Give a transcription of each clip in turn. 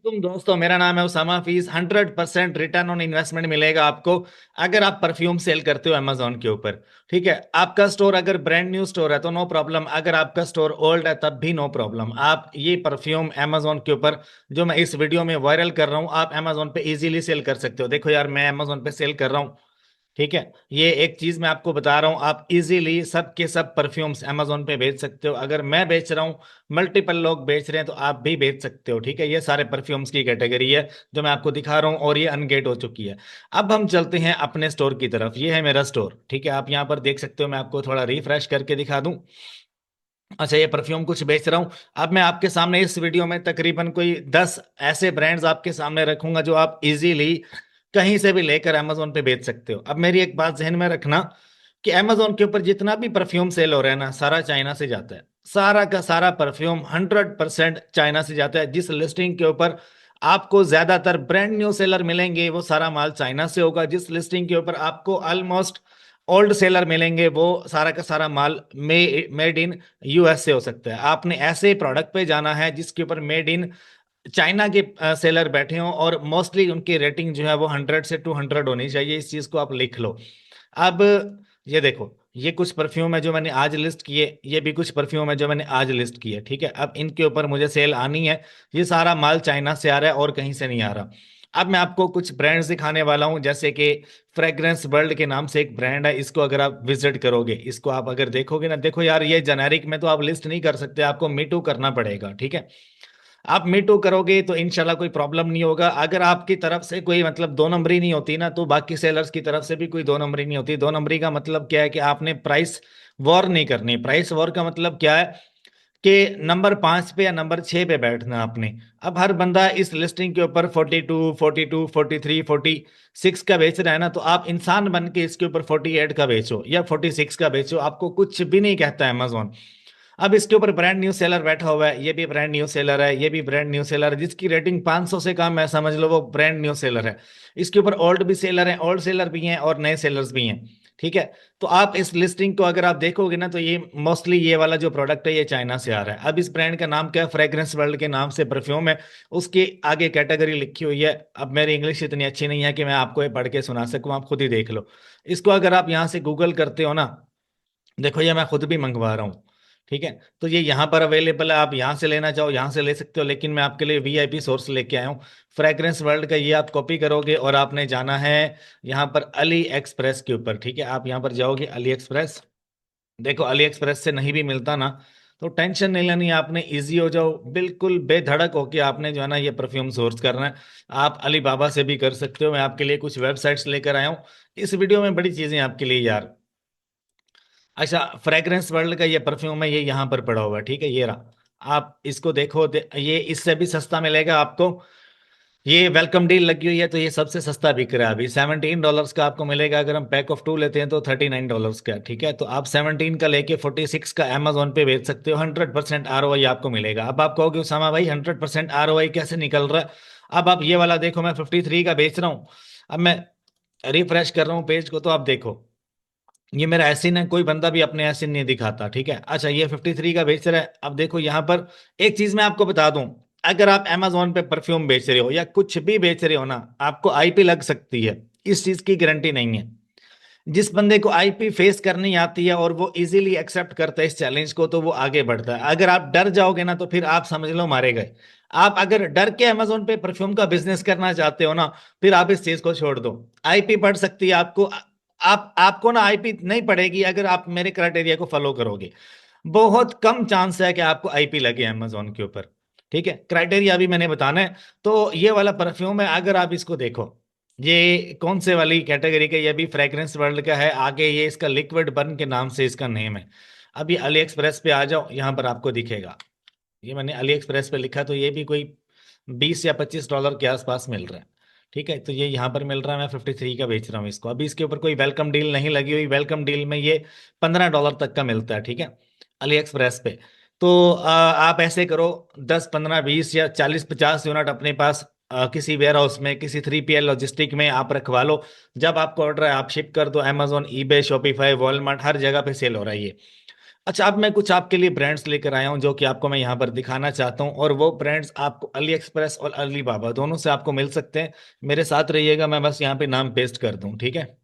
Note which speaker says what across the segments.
Speaker 1: तुम दोस्तों, मेरा नाम है उसामा फीस। 100% रिटर्न ऑन इन्वेस्टमेंट मिलेगा आपको अगर आप परफ्यूम सेल करते हो अमेजोन के ऊपर। ठीक है, आपका स्टोर अगर ब्रांड न्यू स्टोर है तो नो प्रॉब्लम, अगर आपका स्टोर ओल्ड है तब भी नो प्रॉब्लम। आप ये परफ्यूम अमेजोन के ऊपर जो मैं इस वीडियो में वायरल कर रहा हूँ, आप अमेजोन पे इजीली सेल कर सकते हो। देखो यार, मैं अमेजोन पे सेल कर रहा हूँ। ठीक है, ये एक चीज मैं आपको बता रहा हूँ, आप इजीली सब के सब परफ्यूम्स अमेजोन पे बेच सकते हो। अगर मैं बेच रहा हूँ, मल्टीपल लोग बेच रहे हैं, तो आप भी बेच सकते हो। ठीक है, ये सारे परफ्यूम्स की कैटेगरी है जो मैं आपको दिखा रहा हूँ, और ये अनगेट हो चुकी है। अब हम चलते हैं अपने स्टोर की तरफ। ये है मेरा स्टोर। ठीक है, आप यहाँ पर देख सकते हो। मैं आपको थोड़ा रिफ्रेश करके दिखा दूं। अच्छा, ये परफ्यूम कुछ बेच रहा हूँ। अब मैं आपके सामने इस वीडियो में तकरीबन कोई 10 ऐसे ब्रांड्स आपके सामने रखूंगा जो आप इजीली कहीं से भी लेकर अमेजोन पे बेच सकते हो। अब मेरी एक बात जहन में रखना कि अमेजोन के ऊपर जितना भी परफ्यूम सेल हो रहा है ना, सारा चाइना से जाता है। सारा का सारा परफ्यूम 100% चाइना से जाता है। जिस लिस्टिंग के ऊपर आपको ज्यादातर ब्रांड न्यू सेलर मिलेंगे, वो सारा माल चाइना से होगा। जिस लिस्टिंग के ऊपर आपको ऑलमोस्ट ओल्ड सेलर मिलेंगे, वो सारा का सारा माल मेड इन यूएस से हो सकता है। आपने ऐसे प्रोडक्ट पे जाना है जिसके ऊपर मेड इन चाइना के सेलर बैठे हों, और मोस्टली उनकी रेटिंग जो है वो 100 से 200 होनी चाहिए। इस चीज को आप लिख लो। अब ये देखो, ये कुछ परफ्यूम है जो मैंने आज लिस्ट किए, ये भी कुछ परफ्यूम है जो मैंने आज लिस्ट किए। ठीक है, अब इनके ऊपर मुझे सेल आनी है। ये सारा माल चाइना से आ रहा है और कहीं से नहीं आ रहा। अब मैं आपको कुछ ब्रांड्स दिखाने वाला हूं, जैसे कि फ्रेग्रेंस वर्ल्ड के नाम से एक ब्रांड है। इसको अगर आप विजिट करोगे, इसको आप अगर देखोगे ना, देखो यार, ये जेनेरिक में तो आप लिस्ट नहीं कर सकते, आपको मीटू करना पड़ेगा। ठीक है, आप मीटू करोगे तो इंशाल्लाह कोई प्रॉब्लम नहीं होगा। अगर आपकी तरफ से कोई मतलब दो नंबरी नहीं होती ना, तो बाकी सेलर्स की तरफ से भी कोई दो नंबरी नहीं होती। दो नंबरी का मतलब क्या है कि आपने प्राइस वॉर नहीं करनी। प्राइस वॉर का मतलब क्या है कि नंबर 5 पे या नंबर 6 पे बैठना आपने। अब हर बंदा इस लिस्टिंग के ऊपर 42, 42, 43, 46 का बेच रहा है ना, तो आप इंसान बन के इसके ऊपर 48 का बेचो या 46 का बेचो, आपको कुछ भी नहीं कहता है अमेजोन। अब इसके ऊपर ब्रांड न्यू सेलर बैठा हुआ है, ये भी ब्रांड न्यू सेलर है, ये भी ब्रांड न्यू सेलर है। जिसकी रेटिंग 500 से कम है, समझ लो वो ब्रांड न्यू सेलर है। इसके ऊपर ओल्ड भी सेलर हैं, ओल्ड सेलर भी हैं, और नए सेलर्स भी हैं। ठीक है, तो आप इस लिस्टिंग को अगर आप देखोगे ना, तो ये मोस्टली ये वाला जो प्रोडक्ट है ये चाइना से आ रहा है। अब इस ब्रांड का नाम क्या है? फ्रेग्रेंस वर्ल्ड के नाम से परफ्यूम है। उसके आगे कैटेगरी लिखी हुई है। अब मेरी इंग्लिश इतनी अच्छी नहीं है कि मैं आपको ये पढ़ के सुना सकूं, आप खुद ही देख लो। इसको अगर आप यहाँ से गूगल करते हो ना, देखो ये मैं खुद भी मंगवा रहा हूँ। ठीक है, तो ये यहाँ पर अवेलेबल है, आप यहाँ से लेना चाहो यहाँ से ले सकते हो, लेकिन मैं आपके लिए वीआईपी सोर्स लेके आया हूँ फ्रेग्रेंस वर्ल्ड का। ये आप कॉपी करोगे और आपने जाना है यहाँ पर अली एक्सप्रेस के ऊपर। ठीक है, आप यहाँ पर जाओगे अली एक्सप्रेस। देखो, अली एक्सप्रेस से नहीं भी मिलता ना, तो टेंशन नहीं लेनी, आपने इजी हो जाओ, बिल्कुल बेधड़क होके आपने जो है ना ये परफ्यूम सोर्स करना है। आप अली बाबा से भी कर सकते हो। मैं आपके लिए कुछ वेबसाइट्स लेकर आया हूँ इस वीडियो में, बड़ी चीजें आपके लिए यार। अच्छा, फ्रेग्रेंस वर्ल्ड का ये परफ्यूम है, ये यहाँ पर पड़ा हुआ है। ठीक है, ये रहा, आप इसको देखो। ये इससे भी सस्ता मिलेगा आपको। ये वेलकम डील लगी हुई है, तो ये सबसे सस्ता बिक रहा है अभी। $17 का आपको मिलेगा। अगर हम पैक ऑफ 2 लेते हैं तो $39 का। ठीक है, तो आप 17 का लेके 46 का अमेजोन पे बेच सकते हो। 100% ROI आपको मिलेगा। अब आप कहोगे उसामा भाई 100% ROI कैसे निकल रहा है? अब आप ये वाला देखो, मैं 53 का बेच रहा हूँ। अब मैं रिफ्रेश कर रहा हूँ पेज को, तो आप देखो, ये मेरा एसिन है। कोई बंदा भी अपने एसिन नहीं दिखाता। ठीक है, अच्छा, ये 53 का बेच रहा है। अब देखो यहाँ पर एक चीज मैं आपको बता दूं, अगर आप Amazon पे परफ्यूम बेच रहे हो या कुछ भी बेच रहे हो ना, आपको आईपी लग सकती है। इस चीज की गारंटी नहीं है। जिस बंदे को आईपी फेस करनी आती है और वो इजीली एक्सेप्ट करता है इस चैलेंज को, तो वो आगे बढ़ता है। अगर आप डर जाओगे ना, तो फिर आप समझ लो मारे गए। आप अगर डर के Amazon पे परफ्यूम का बिजनेस करना चाहते हो ना, फिर आप इस चीज को छोड़ दो। आईपी पड़ सकती है आपको। आप आपको ना आईपी नहीं पड़ेगी अगर आप मेरे क्राइटेरिया को फॉलो करोगे। बहुत कम चांस है कि आपको आईपी लगे Amazon के ऊपर। ठीक है, क्राइटेरिया अभी मैंने बताना है। तो ये वाला परफ्यूम है, अगर आप इसको देखो, ये कौन से वाली कैटेगरी का? ये भी फ्रेग्रेंस वर्ल्ड का है। आगे ये इसका लिक्विड बर्न के नाम से इसका नेम है। अभी अली एक्सप्रेस पे आ जाओ, यहाँ पर आपको दिखेगा। ये मैंने अली एक्सप्रेस पे लिखा, तो ये भी कोई $20 या $25 के आसपास मिल रहा है। ठीक है, तो ये यहाँ पर मिल रहा है। मैं 53 का बेच रहा हूँ इसको। अभी इसके ऊपर कोई वेलकम डील नहीं लगी हुई। वेलकम डील में ये $15 तक का मिलता है। ठीक है, अली एक्सप्रेस पे। तो आप ऐसे करो, 10, 15, 20 या 40, 50 यूनिट अपने पास किसी वेयर हाउस में, किसी 3PL लॉजिस्टिक में आप रखवा लो। जब आपको ऑर्डर है आप शिप कर दो। Amazon, eBay, Shopify, वॉलमार्ट, हर जगह पे सेल हो रहा है ये। अच्छा, अब मैं कुछ आपके लिए ब्रांड्स लेकर आया हूँ जो कि आपको मैं यहाँ पर दिखाना चाहता हूँ, और वो ब्रांड्स आपको अली एक्सप्रेस और अली बाबा दोनों से आपको मिल सकते हैं। मेरे साथ रहिएगा, मैं बस यहाँ पे नाम पेस्ट कर दूँ, ठीक है।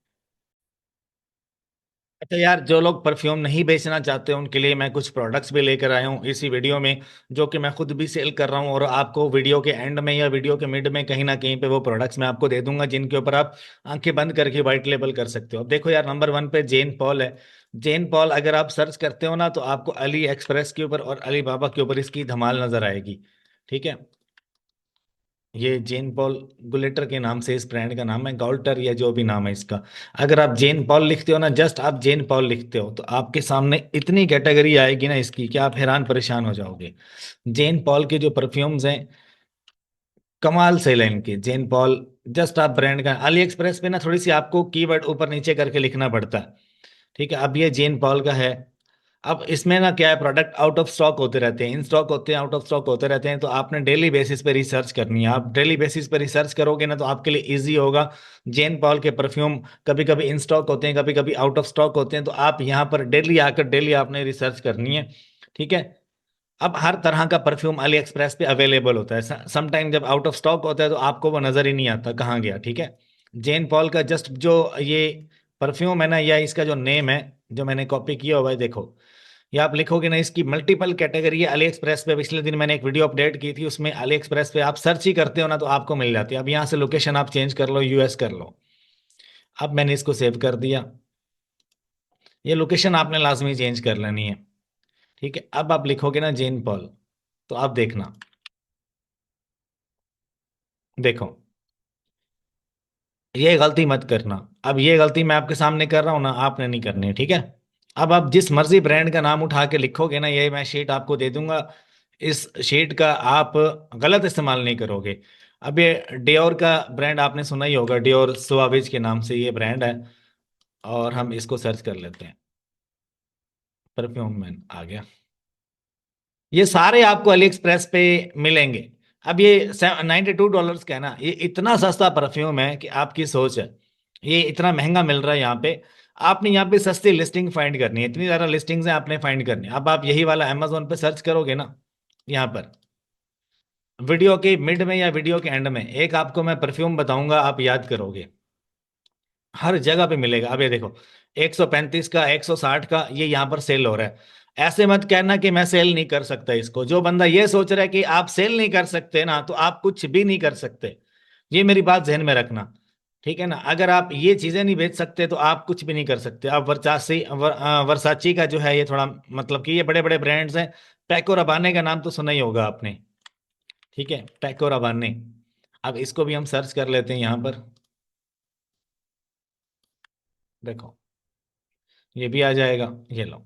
Speaker 1: अच्छा यार, जो लोग परफ्यूम नहीं बेचना चाहते उनके लिए मैं कुछ प्रोडक्ट्स भी लेकर आया हूँ इसी वीडियो में, जो कि मैं खुद भी सेल कर रहा हूँ, और आपको वीडियो के एंड में या वीडियो के मिड में कहीं ना कहीं पे वो प्रोडक्ट्स मैं आपको दे दूंगा, जिनके ऊपर आप आंखें बंद करके व्हाइट लेबल कर सकते हो। अब देखो यार, नंबर 1 पे जेन पॉल है। जेन पॉल अगर आप सर्च करते हो ना, तो आपको अली एक्सप्रेस के ऊपर और अली बाबा के ऊपर इसकी धमाल नजर आएगी, ठीक है। ये जेन पॉल गुलेटर के नाम से इस ब्रांड का नाम है, गाउल्टर या जो भी नाम है इसका। अगर आप जेन पॉल लिखते हो ना, जस्ट आप जेन पॉल लिखते हो, तो आपके सामने इतनी कैटेगरी आएगी ना इसकी कि आप हैरान परेशान हो जाओगे। जेन पॉल के जो परफ्यूम्स हैं, कमाल सेल है इनकी। जेन पॉल, जस्ट आप ब्रांड का अली एक्सप्रेस पे ना थोड़ी सी आपको कीवर्ड ऊपर नीचे करके लिखना पड़ता है, ठीक है। अब ये जेन पॉल का है। अब इसमें ना क्या है, प्रोडक्ट आउट ऑफ स्टॉक होते रहते हैं, इन स्टॉक होते हैं, आउट ऑफ स्टॉक होते रहते हैं, तो आपने डेली बेसिस पे रिसर्च करनी है। आप डेली बेसिस पे रिसर्च करोगे ना, तो आपके लिए इजी होगा। जेन पॉल के परफ्यूम कभी कभी इन स्टॉक होते हैं, कभी कभी आउट ऑफ स्टॉक होते हैं, तो आप यहाँ पर डेली आकर डेली आपने रिसर्च करनी है, ठीक है। अब हर तरह का परफ्यूम अली एक्सप्रेस पे अवेलेबल होता है। समटाइम जब आउट ऑफ स्टॉक होता है तो आपको वो नजर ही नहीं आता कहाँ गया, ठीक है। जेन पॉल का जस्ट जो ये परफ्यूम है ना, या इसका जो नेम है जो मैंने कॉपी किया हुआ है, देखो, ये आप लिखोगे ना, इसकी मल्टीपल कैटेगरी है अली एक्सप्रेस पे। पिछले दिन मैंने एक वीडियो अपडेट की थी, उसमें अली एक्सप्रेस पे आप सर्च ही करते हो ना, तो आपको मिल जाती है। अब यहाँ से लोकेशन आप चेंज कर लो, यूएस कर लो। अब मैंने इसको सेव कर दिया। ये लोकेशन आपने लाजमी चेंज कर लेनी है, ठीक है। अब आप लिखोगे ना जेन पॉल, तो आप देखना, देखो, ये गलती मत करना। अब ये गलती मैं आपके सामने कर रहा हूं ना, आपने नहीं करनी है, ठीक है। अब आप जिस मर्जी ब्रांड का नाम उठा के लिखोगे ना, ये मैं शीट आपको दे दूंगा, इस शीट का आप गलत इस्तेमाल नहीं करोगे। अब ये डियोर का ब्रांड आपने सुना ही होगा, डियोर सुआविज के नाम से ये ब्रांड है, और हम इसको सर्च कर लेते हैं। परफ्यूम मैन आ गया। ये सारे आपको अली एक्सप्रेस पे मिलेंगे। अब ये $92 का है ना, ये इतना सस्ता परफ्यूम है कि आपकी सोच है। ये इतना महंगा मिल रहा है यहाँ पे। आपने यहाँ पे सस्ती लिस्टिंग फाइंड करनी है, इतनी ज़्यादा लिस्टिंग्स हैं आपने फाइंड करनी है। अब आप यही वाला अमेजोन पे सर्च करोगे ना, यहाँ पर वीडियो के मिड में या वीडियो के एंड में एक आपको मैं परफ्यूम बताऊंगा, आप याद करोगे। हर जगह पे मिलेगा। अब ये देखो, 135 का, 160 का, ये यहाँ पर सेल हो रहा है। ऐसे मत कहना कि मैं सेल नहीं कर सकता इसको। जो बंदा ये सोच रहा है कि आप सेल नहीं कर सकते ना, तो आप कुछ भी नहीं कर सकते। ये मेरी बात ध्यान में रखना, ठीक है ना। अगर आप ये चीजें नहीं बेच सकते तो आप कुछ भी नहीं कर सकते। अब वर्साची का जो है, ये थोड़ा मतलब कि ये बड़े बड़े ब्रांड्स हैं। पैको रबाने का नाम तो सुना ही होगा आपने, ठीक है, पैको रबाने। अब इसको भी हम सर्च कर लेते हैं यहाँ पर, देखो, ये भी आ जाएगा, ये लो।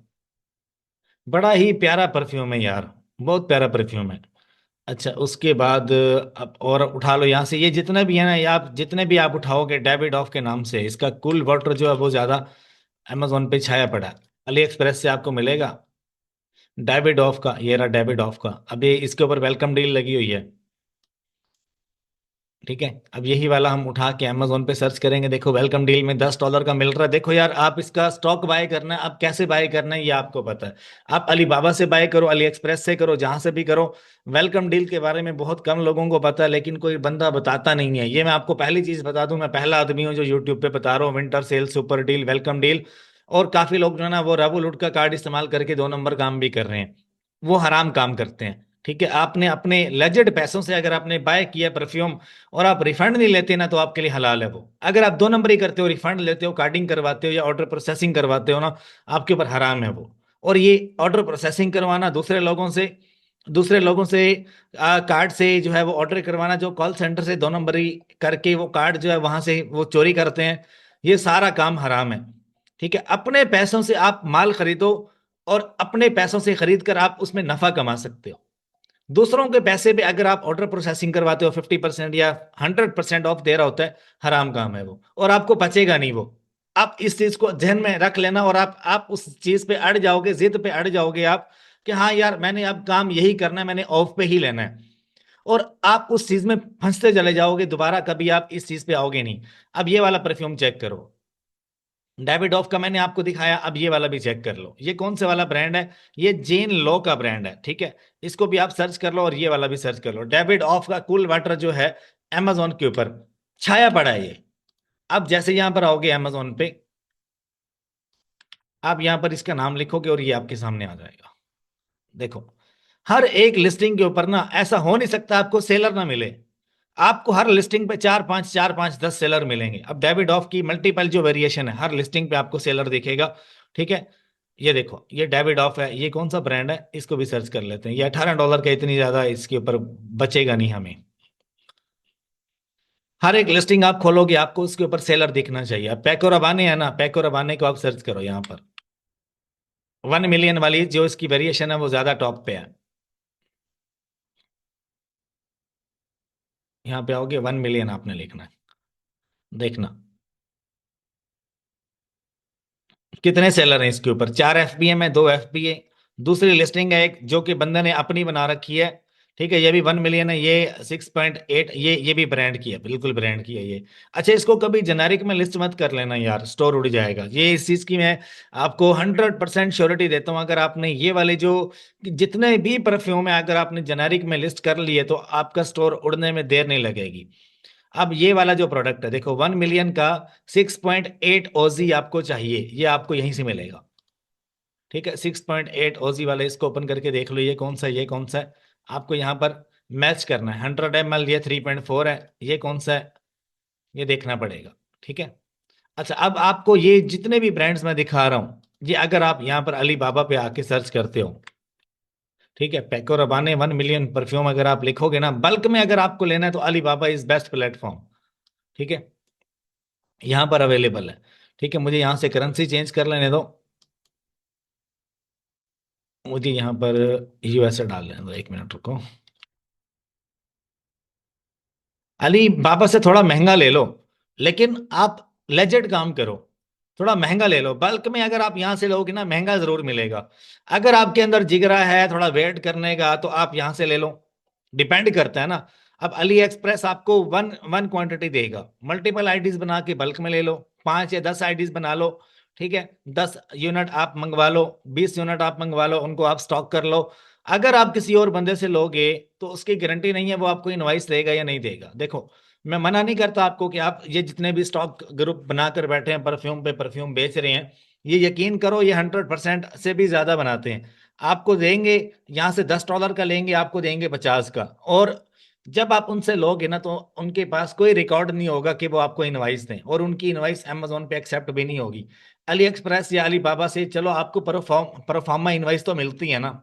Speaker 1: बड़ा ही प्यारा परफ्यूम है यार, बहुत प्यारा परफ्यूम है। अच्छा, उसके बाद अब और उठा लो यहाँ से, ये जितने भी है ना, ये आप जितने भी आप उठाओगे डेविड ऑफ के नाम से, इसका कूल वाटर जो है वो ज्यादा अमेजोन पे छाया पड़ा है। अली एक्सप्रेस से आपको मिलेगा डेविड ऑफ का, ये रहा डेविड ऑफ का। अभी इसके ऊपर वेलकम डील लगी हुई है, ठीक है। अब यही वाला हम उठा के अमेजोन पे सर्च करेंगे, देखो वेलकम डील में $10 का मिल रहा है। देखो यार, आप इसका स्टॉक बाय करना है, आप कैसे बाय करना है ये आपको पता है। आप अलीबाबा से बाय करो, अली एक्सप्रेस से करो, जहां से भी करो। वेलकम डील के बारे में बहुत कम लोगों को पता है, लेकिन कोई बंदा बताता नहीं है। ये मैं आपको पहली चीज बता दूं, मैं पहला आदमी हूँ जो यूट्यूब पे बता रहा हूँ winter sale, super deal, welcome deal. और काफी लोग जो है ना, वो रेवोलूट का कार्ड इस्तेमाल करके 2 नंबर काम भी कर रहे हैं। वो हराम काम करते हैं, ठीक है। आपने अपने लेजेड पैसों से अगर आपने बाय किया परफ्यूम और आप रिफंड नहीं लेते ना, तो आपके लिए हलाल है वो। अगर आप 2 नंबर ही करते हो, रिफंड लेते हो, कार्डिंग करवाते हो या ऑर्डर प्रोसेसिंग करवाते हो ना, आपके ऊपर हराम है वो। और ये ऑर्डर प्रोसेसिंग करवाना दूसरे लोगों से कार्ड से जो है वो ऑर्डर करवाना, जो कॉल सेंटर से 2 नंबरी करके वो कार्ड जो है वहां से वो चोरी करते हैं, ये सारा काम हराम है, ठीक है। अपने पैसों से आप माल खरीदो, और अपने पैसों से खरीद कर आप उसमें नफा कमा सकते हो। दूसरों के पैसे पे अगर आप ऑर्डर प्रोसेसिंग करवाते हो, 50% या 100% ऑफ दे रहा होता है, हराम काम है वो, और आपको बचेगा नहीं वो। आप इस चीज को ध्यान में रख लेना, और आप उस चीज पे अड़ जाओगे, जिद पे अड़ जाओगे आप, कि हाँ यार मैंने अब काम यही करना है, मैंने ऑफ पे ही लेना है। और आप उस चीज में फंसते चले जाओगे, दोबारा कभी आप इस चीज पे आओगे नहीं। अब ये वाला परफ्यूम चेक करो, डेविड ऑफ का मैंने आपको दिखाया, अब ये वाला भी चेक कर लो, ये कौन से वाला ब्रांड है, ये जेन लो का ब्रांड है, ठीक है। इसको भी आप सर्च कर लो और ये वाला भी सर्च कर लो। डेविड ऑफ का कूल वाटर जो है Amazon के ऊपर छाया पड़ा है ये। अब जैसे यहां पर आओगे Amazon पे, आप यहां पर इसका नाम लिखोगे और ये आपके सामने आ जाएगा। देखो, हर एक लिस्टिंग के ऊपर ना ऐसा हो नहीं सकता आपको सेलर ना मिले। आपको हर लिस्टिंग पे चार पांच 10 सेलर मिलेंगे। अब डेविड ऑफ की मल्टीपल जो वेरिएशन है, हर लिस्टिंग पे आपको सेलर दिखेगा, ठीक है। ये देखो, ये डेविड ऑफ है, ये कौन सा ब्रांड है, इसको भी सर्च कर लेते हैं। ये $18 का, इतनी ज्यादा इसके ऊपर बचेगा नहीं हमें। हर एक लिस्टिंग आप खोलोगे आपको उसके ऊपर सेलर दिखना चाहिए। अब पैको रबाने है ना, पैको रबाने को आप सर्च करो यहाँ पर, 1 मिलियन वाली जो इसकी वेरिएशन है वो ज्यादा टॉप पे है। यहाँ पे आओगे, 1 मिलियन आपने लिखना है, देखना कितने सेलर हैं इसके ऊपर। 4 FBM है, 2 FBA, दूसरी लिस्टिंग है एक जो कि बंदे ने अपनी बना रखी है, ठीक है, ये भी 1 मिलियन है। ये 6.8, ये भी ब्रांड की है, बिल्कुल ब्रांड की है ये। अच्छा, इसको कभी जेनेरिक में लिस्ट मत कर लेना यार, स्टोर उड़ जाएगा। ये इस चीज की मैं आपको 100% श्योरिटी देता हूँ। अगर आपने ये वाले जो जितने भी परफ्यूम है अगर आपने जेनेरिक में लिस्ट कर लिए तो आपका स्टोर उड़ने में देर नहीं लगेगी। अब ये वाला जो प्रोडक्ट है देखो, 1 मिलियन का 6.8 OZ आपको चाहिए, ये आपको यहीं से मिलेगा, ठीक है। 6.8 OZ वाले, इसको ओपन करके देख लो, ये कौन सा है, ये कौन सा है, आपको यहाँ पर मैच करना है। 100 ml, ये 3.4 है, ये कौन सा है, ये देखना पड़ेगा, ठीक है। अच्छा, अब आपको ये जितने भी ब्रांड्स मैं दिखा रहा हूँ, ये अगर आप यहाँ पर अली बाबा पे आके सर्च करते हो, ठीक है, पैको रबाने 1 मिलियन परफ्यूम अगर आप लिखोगे ना, बल्क में अगर आपको लेना है तो अली बाबा इज बेस्ट प्लेटफॉर्म, ठीक है, यहाँ पर अवेलेबल है, ठीक है। मुझे यहाँ से करेंसी चेंज कर लेने दो, मुझे यहाँ पर यूएसए डाल लेने दो, 1 मिनट रुको। अली बाबा से थोड़ा महंगा ले लो, लेकिन आप लेजेड काम करो, थोड़ा महंगा ले लो। बल्क में अगर आप यहाँ से लोगे ना, महंगा जरूर मिलेगा। अगर आपके अंदर जिगरा है थोड़ा वेट करने का तो आप यहाँ से ले लो, डिपेंड करता है ना। अब अली एक्सप्रेस आपको वन वन क्वांटिटी देगा, मल्टीपल आईडीज बना के बल्क में ले लो, 5 या 10 आईडीज बना लो, ठीक है। 10 यूनिट आप मंगवा लो, 20 यूनिट आप मंगवा लो, उनको आप स्टॉक कर लो। अगर आप किसी और बंदे से लोगे तो उसकी गारंटी नहीं है वो आपको इनवाइस देगा या नहीं देगा। देखो, मैं मना नहीं करता आपको कि आप ये जितने भी स्टॉक ग्रुप बनाकर बैठे हैं, परफ्यूम पे परफ्यूम बेच रहे हैं, ये यकीन करो ये 100% से भी ज्यादा बनाते हैं। आपको देंगे, यहाँ से $10 का लेंगे, आपको देंगे 50 का। और जब आप उनसे लोगे ना तो उनके पास कोई रिकॉर्ड नहीं होगा कि वो आपको इनवाइस दें, और उनकी इनवाइस अमेजोन पे एक्सेप्ट भी नहीं होगी। अली एक्सप्रेस या अली बाबा से चलो आपको प्रोफार्मा इनवाइस तो मिलती है ना,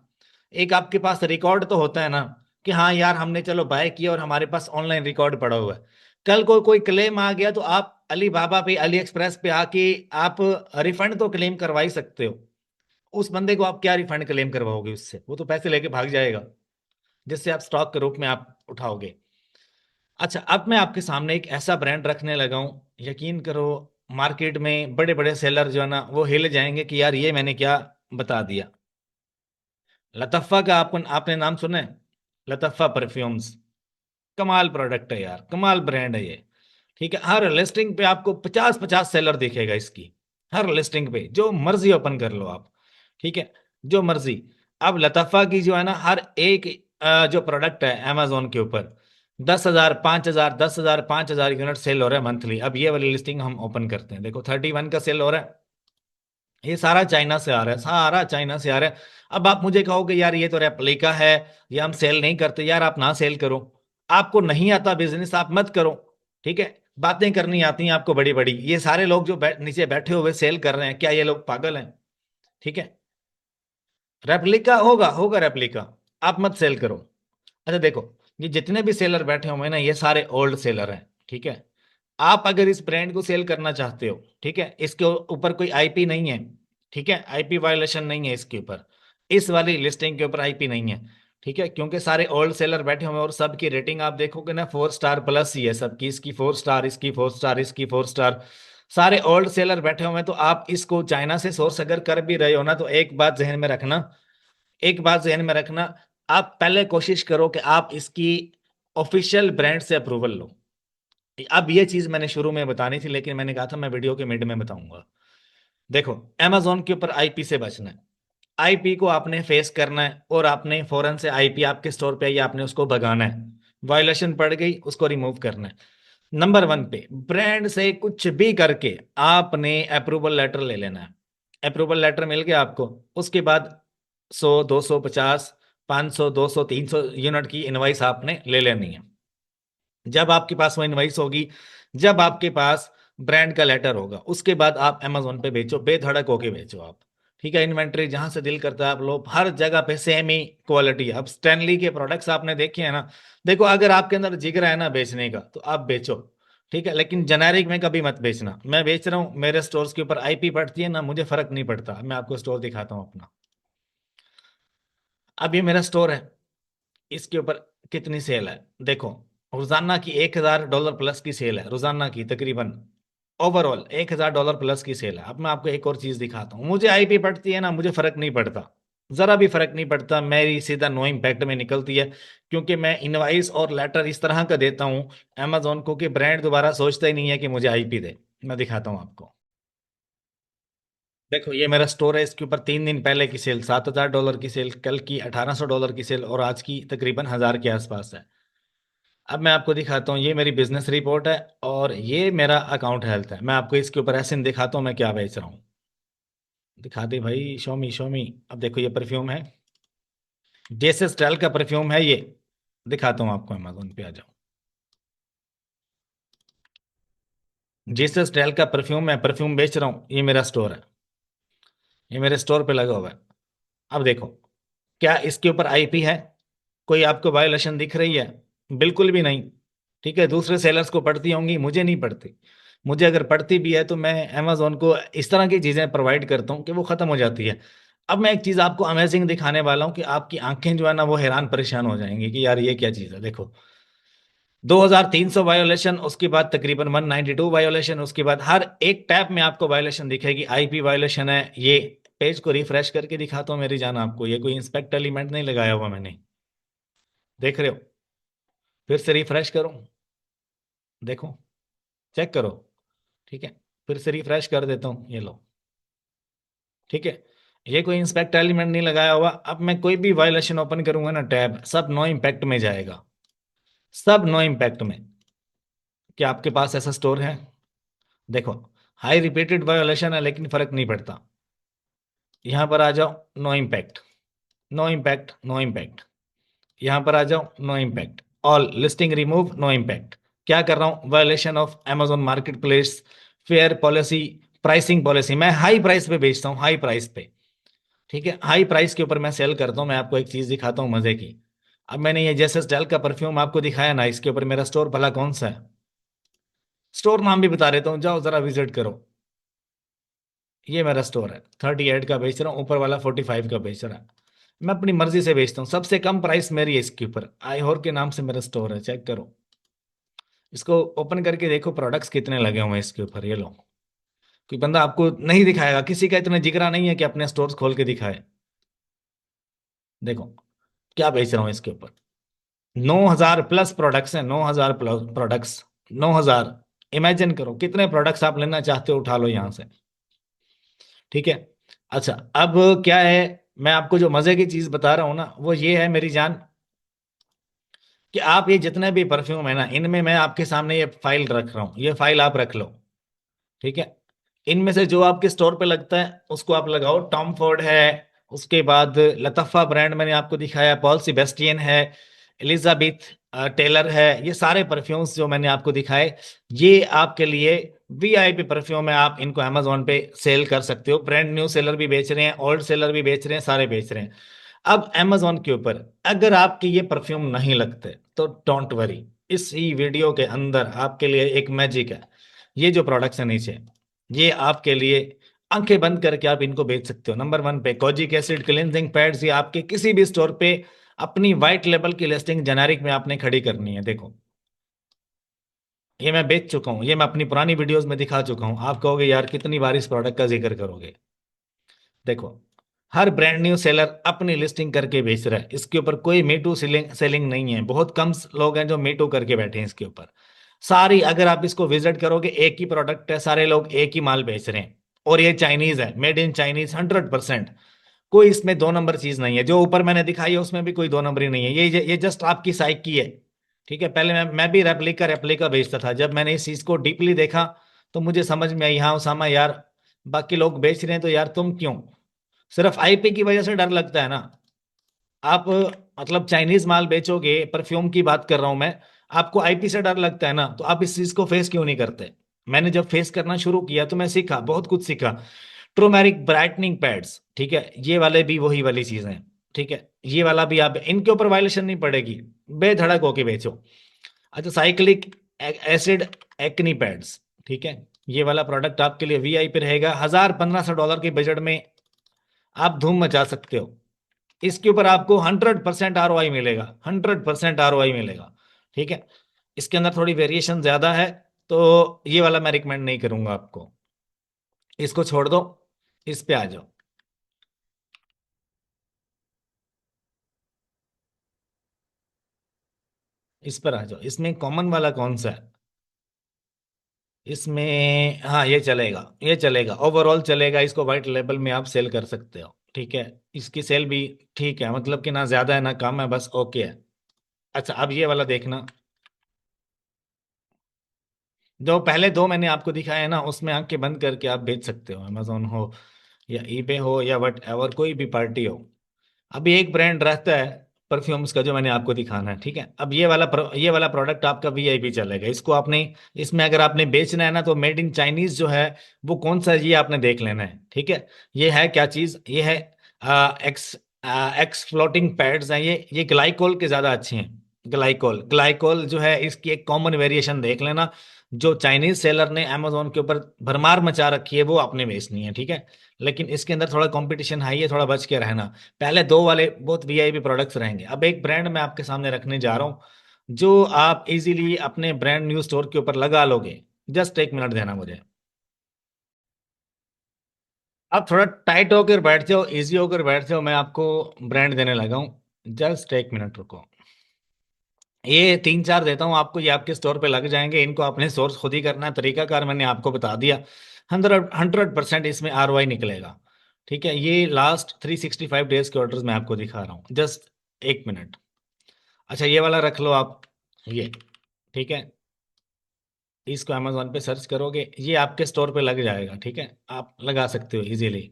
Speaker 1: एक आपके पास रिकॉर्ड तो होता है ना कि हाँ यार हमने चलो बाय किया और हमारे पास ऑनलाइन रिकॉर्ड पड़ा हुआ है। कल को कोई क्लेम आ गया तो आप अली बाबा पे, अली एक्सप्रेस पे आके आप रिफंड तो क्लेम करवा ही सकते हो। उस बंदे को आप क्या रिफंड क्लेम करवाओगे उससे, वो तो पैसे लेके भाग जाएगा जिससे आप स्टॉक के रूप में आप उठाओगे। अच्छा, अब मैं आपके सामने एक ऐसा ब्रांड रखने लगा हूं, यकीन करो मार्केट में बड़े बड़े सेलर जो है ना वो हिल जाएंगे कि यार ये मैंने क्या बता दिया। लतफ़ा का आपको आपने नाम सुना है? लतफ़ा परफ्यूम्स, कमाल प्रोडक्ट है यार, कमाल ब्रांड है ये, ठीक है। हर लिस्टिंग पे आपको 50-50 सेलर दिखेगा इसकी, हर लिस्टिंग पे जो मर्जी ओपन कर लो आप, ठीक है, जो मर्जी। अब लतफ़ा की जो है ना हर एक जो प्रोडक्ट है अमेजोन के ऊपर 10,000, 5,000, 10,000, 5,000 यूनिट सेल हो रहा है मंथली। अब ये वाली लिस्टिंग हम ओपन करते हैं, देखो 31 का सेल हो रहा है, ये सारा चाइना से आ रहा है, सारा चाइना से आ रहा है। अब आप मुझे कहोगे यार ये तो रेप्लिका है, ये हम सेल नहीं करते। यार आप ना सेल करो, आपको नहीं आता बिजनेस आप मत करो, ठीक है। बातें करनी आती हैं आपको बड़ी बड़ी, ये सारे लोग जो नीचे बैठे हुए सेल कर रहे हैं, क्या ये लोग पागल हैं? ठीक है, रेप्लिका होगा होगा रेप्लिका, आप मत सेल करो। अच्छा देखो, ये जितने भी सेलर बैठे हुए हैं ना ये सारे ओल्ड सेलर हैं, ठीक है। आप अगर इस ब्रांड को सेल करना चाहते हो, ठीक है, इसके ऊपर कोई आईपी नहीं है, ठीक है, आईपी वायलेशन नहीं है इसके ऊपर, इस वाली लिस्टिंग के ऊपर आईपी नहीं है, ठीक है, क्योंकि सारे ओल्ड सेलर बैठे हुए हैं और सबकी रेटिंग आप देखोगे ना 4 स्टार प्लस ही है सबकी, इसकी 4 स्टार, इसकी 4 स्टार, इसकी 4 स्टार, सारे ओल्ड सेलर बैठे हुए हैं। तो आप इसको चाइना से सोर्स अगर कर भी रहे हो ना तो एक बात जहन में रखना, एक बात जहन में रखना, आप पहले कोशिश करो कि आप इसकी ऑफिशियल ब्रांड से अप्रूवल लो। अब ये चीज मैंने शुरू में बतानी थी लेकिन मैंने कहा था मैं वीडियो के मिड में बताऊंगा। देखो, amazon के ऊपर आईपी से बचना है। आईपी को आपने फेस करना है और आपने फौरन से आईपी आपके स्टोर पे आई आपने उसको भगाना है। वायोलेशन पड़ गई उसको रिमूव करना है। नंबर 1 पे ब्रांड से कुछ भी करके आपने अप्रूवल लेटर ले लेना है। अप्रूवल लेटर मिल गया आपको, उसके बाद 100 250 500 200 300 यूनिट की इनवाइस आपने ले लेनी है। जब आपके पास वो इनवाइस होगी, जब आपके पास ब्रांड का लेटर होगा, उसके बाद आप अमेजोन पे बेचो, बेधड़क होके बेचो आप। ठीक है, इन्वेंट्री जहां से दिल करता है आप लो, हर जगह पे सेम ही क्वालिटी है। अब स्टैनली के प्रोडक्ट्स आपने देखे हैं ना, देखो अगर आपके अंदर जिगरा है ना बेचने का तो आप बेचो। ठीक है, लेकिन जेनेरिक में कभी मत बेचना। मैं बेच रहा हूँ, मेरे स्टोर्स के ऊपर आईपी पड़ती है ना, मुझे फर्क नहीं पड़ता। मैं आपको स्टोर दिखाता हूँ अपना। अब ये मेरा स्टोर है, इसके ऊपर कितनी सेल है देखो। रोजाना की $1000 प्लस की सेल है, रोजाना की तकरीबन ओवरऑल $1000 प्लस की सेल है। अब मैं आपको एक और चीज दिखाता हूँ, मुझे आईपी पड़ती है ना, मुझे फर्क नहीं पड़ता, जरा भी फर्क नहीं पड़ता। मेरी सीधा नो इम्पैक्ट में निकलती है, क्योंकि मैं इनवाइस और लेटर इस तरह का देता हूँ अमेजोन को कि ब्रांड दोबारा सोचता ही नहीं है कि मुझे आईपी दे। मैं दिखाता हूँ आपको। देखो ये मेरा स्टोर है, इसके ऊपर 3 दिन पहले की सेल $7000 की सेल, कल की $1800 की सेल और आज की तकरीबन 1000 के आसपास है। अब मैं आपको दिखाता हूँ, ये मेरी बिजनेस रिपोर्ट है और ये मेरा अकाउंट हेल्थ है। मैं आपको इसके ऊपर ऐसे दिखाता हूँ मैं क्या बेच रहा हूँ। दिखा दे भाई, शोमी शोमी। अब देखो ये परफ्यूम है, जैसे स्टाइल का परफ्यूम है ये। दिखाता हूँ आपको, अमेजोन पे आ जाओ। जैसे स्टाइल का परफ्यूम मैं परफ्यूम बेच रहा हूँ, ये मेरा स्टोर है, ये मेरे स्टोर पे लगा हुआ है। अब देखो, क्या इसके ऊपर आईपी है? कोई आपको वायोलेशन दिख रही है? बिल्कुल भी नहीं। ठीक है, दूसरे सेलर्स को पड़ती होंगी, मुझे नहीं पड़ती। मुझे अगर पड़ती भी है तो मैं अमेजोन को इस तरह की चीजें प्रोवाइड करता हूँ कि वो खत्म हो जाती है। अब मैं एक चीज आपको अमेजिंग दिखाने वाला हूँ कि आपकी आंखें जो है ना वो हैरान परेशान हो जाएंगी कि यार ये क्या चीज है। देखो, 2300 वायोलेशन, उसके बाद तकरीबन 192 वायोलेशन, उसके बाद हर एक टैब में आपको वायोलेशन दिखेगी, आईपी वायोलेशन है। ये पेज को रिफ्रेश करके दिखाता हूँ मेरी जान आपको, ये कोई इंस्पेक्ट एलिमेंट नहीं लगाया हुआ मैंने। देख रहे हो? फिर से रिफ्रेश करो, देखो, चेक करो। ठीक है, फिर से रिफ्रेश कर देता हूँ, ये लो। ठीक है, ये कोई इंस्पेक्ट एलिमेंट नहीं लगाया हुआ। अब मैं कोई भी वायोलेशन ओपन करूंगा ना, टैब सब नो इम्पैक्ट में जाएगा, सब नो इम्पैक्ट में। क्या आपके पास ऐसा स्टोर है? देखो, हाई रिपीटेड वायोलेशन है लेकिन फर्क नहीं पड़ता। यहां पर आ जाओ, no impact, no impact, no impact. यहां पर आ जाओ, no impact. All listing remove, no impact. क्या कर रहा हूं? Violation of Amazon market place fair policy, pricing policy. मैं हाई प्राइस पे बेचता हूँ, हाई प्राइस पे। ठीक है, हाई प्राइस के ऊपर मैं सेल करता हूँ। मैं आपको एक चीज दिखाता हूँ मजे की। अब मैंने ये जैसे स्टाइल का परफ्यूम आपको दिखाया ना, इसके ऊपर मेरा स्टोर भला कौन सा है? स्टोर नाम भी बता देता हूँ, जाओ जरा विजिट करो। ये मेरा स्टोर है, 38 का बेच रहा हूँ, ऊपर वाला 45 का बेच रहा है। मैं अपनी मर्जी से बेचता हूँ, सबसे कम प्राइस मेरी है इसके ऊपर। आई होर के नाम से मेरा स्टोर है, चेक करो। इसको ओपन करके देखो प्रोडक्ट्स कितने लगे हुए हैं इसके ऊपर, ये लो। कोई बंदा आपको नहीं दिखाएगा, किसी का इतना जिगरा नहीं है कि अपने स्टोर्स खोल के दिखाए। देखो क्या बेच रहा हूँ इसके ऊपर, 9000 प्लस प्रोडक्ट्स हैं, 9000 प्लस प्रोडक्ट्स, 9000। इमेजिन करो कितने प्रोडक्ट्स आप लेना चाहते हो, उठा लो यहां से। ठीक है, अच्छा। अब क्या है, मैं आपको जो मजे की चीज बता रहा हूं ना वो ये है मेरी जान, कि आप ये जितने भी परफ्यूम है ना, इनमें मैं आपके सामने ये फाइल रख रहा हूँ, ये फाइल आप रख लो। ठीक है, इनमें से जो आपके स्टोर पे लगता है उसको आप लगाओ। टॉम फोर्ड है, उसके बाद लतफ़ा ब्रांड मैंने आपको दिखाया, पॉल सेबेस्टियन है, एलिजाबेथ टेलर है। ये सारे परफ्यूम्स जो मैंने आपको दिखाए, ये आपके लिए वीआईपी परफ्यूम है। आप इनको अमेजोन पे सेल कर सकते हो। ब्रांड न्यू सेलर भी बेच रहे हैं, ओल्ड सेलर भी बेच रहे हैं, सारे बेच रहे हैं। अब अमेजोन के ऊपर अगर आपके ये परफ्यूम नहीं लगते तो डोंट वरी, इस ही वीडियो के अंदर आपके लिए एक मैजिक है। ये जो प्रोडक्ट्स है नीचे, ये आपके लिए आंखें बंद करके आप इनको बेच सकते हो। नंबर 1 पे कोजिक एसिड क्लींजिंग पैड्स, ये आपके किसी भी स्टोर पे अपनी व्हाइट लेबल की लिस्टिंग जेनेरिक में आपने खड़ी करनी है। देखो, ये मैं बेच चुका हूँ, ये मैं अपनी पुरानी वीडियोस में दिखा चुका हूँ। आप कहोगे यार कितनी बार इस प्रोडक्ट का जिक्र करोगे। देखो, हर ब्रांड न्यू सेलर अपनी लिस्टिंग करके बेच रहा है, इसके ऊपर कोई मीटू सेलिंग सेलिंग नहीं है। बहुत कम लोग हैं जो मीटू करके बैठे हैं इसके ऊपर। सारी अगर आप इसको विजिट करोगे, एक ही प्रोडक्ट है, सारे लोग एक ही माल बेच रहे हैं। और ये चाइनीज है, मेड इन चाइनीज 100%। कोई इसमें दो नंबर चीज नहीं है। जो ऊपर मैंने दिखाई है उसमें भी कोई दो नंबरी नहीं है। ये जस्ट आपकी साइक की है। ठीक है, पहले मैं भी रेप्लिका रेप्लिका बेचता था। जब मैंने इस चीज को डीपली देखा तो मुझे समझ में आई, हाँ उसामा यार, बाकी लोग बेच रहे हैं तो यार तुम क्यों? सिर्फ आईपी की वजह से डर लगता है ना। आप मतलब चाइनीज माल बेचोगे, परफ्यूम की बात कर रहा हूं मैं, आपको आईपी से डर लगता है ना, तो आप इस चीज को फेस क्यों नहीं करते? मैंने जब फेस करना शुरू किया तो मैं सीखा, बहुत कुछ सीखा। ट्रोमेरिक ब्राइटनिंग पैड्स, ठीक है, ये वाले भी वही वाली चीजें हैं। ठीक है, ये वाला भी आप, इनके ऊपर वायलेशन नहीं पड़ेगी, बेधड़क होके बेचो। अच्छा, साइक्लिक एसिड एक्नी पैड्स, ठीक है, ये वाला प्रोडक्ट आपके लिए वीआईपी रहेगा। 1000-1500 डॉलर के बजट में आप धूम मचा सकते हो। इसके ऊपर आपको 100% आरओआई मिलेगा, 100% आरओआई मिलेगा। ठीक है, इसके अंदर थोड़ी वेरिएशन ज्यादा है, तो ये वाला मैं रिकमेंड नहीं करूंगा आपको। इसको छोड़ दो, इस पे आ जाओ। इस पर आ जाओ, इसमें कॉमन वाला कौन सा है? इसमें हाँ, ये चलेगा, ये चलेगा, ओवरऑल चलेगा। इसको व्हाइट लेबल में आप सेल कर सकते हो। ठीक है, इसकी सेल भी ठीक है, मतलब कि ना ज्यादा है ना कम है, बस ओके है। अच्छा, अब ये वाला देखना। जो पहले दो मैंने आपको दिखाया है ना, उसमें आंखें बंद करके आप बेच सकते हो, अमेजोन हो या ईबे हो या वट एवर, कोई भी पार्टी हो। अभी एक ब्रांड रहता है परफ्यूम्स का जो मैंने आपको दिखाना है। ठीक है, अब ये वाला प्रोडक्ट आपका वीआईपी चलेगा। इसको आपने, इसमें अगर आपने बेचना है ना, तो मेड इन चाइनीज जो है वो कौन सा है, ये आपने देख लेना है। ठीक है, ये है क्या चीज, ये है एक्स एक्स फ्लोटिंग पैड्स हैं। ये ग्लाइकोल के ज्यादा अच्छे हैं। ग्लाइकोल, ग्लाइकोल जो है इसकी एक कॉमन वेरिएशन देख लेना। जो चाइनीज सेलर ने अमेजोन के ऊपर भरमार मचा रखी है वो आपने बेचनी है। ठीक है, लेकिन इसके अंदर थोड़ा कंपटीशन हाई है, थोड़ा बच के रहना। पहले दो वाले बहुत वीआईपी प्रोडक्ट्स रहेंगे। अब एक ब्रांड मैं आपके सामने रखने जा रहा हूं जो आप इजीली अपने ब्रांड न्यू स्टोर के ऊपर लगा लोगे। जस्ट एक मिनट देना मुझे। आप थोड़ा टाइट होकर बैठ जाओ, इजी होकर बैठ जाओ, मैं आपको ब्रांड देने लगा हूँ। जस्ट एक मिनट रुको। ये तीन चार देता हूँ आपको, ये आपके स्टोर पे लग जाएंगे। इनको अपने सोर्स खुद ही करना है, तरीकाकार मैंने आपको बता दिया। 100% इसमें आरओआई निकलेगा। ठीक है, ये लास्ट 365 डेज के ऑर्डर्स मैं आपको दिखा रहा हूँ। जस्ट एक मिनट। अच्छा, ये वाला रख लो आप, ये। ठीक है, इसको अमेजोन पे सर्च करोगे, ये आपके स्टोर पे लग जाएगा। ठीक है, आप लगा सकते हो इजीली।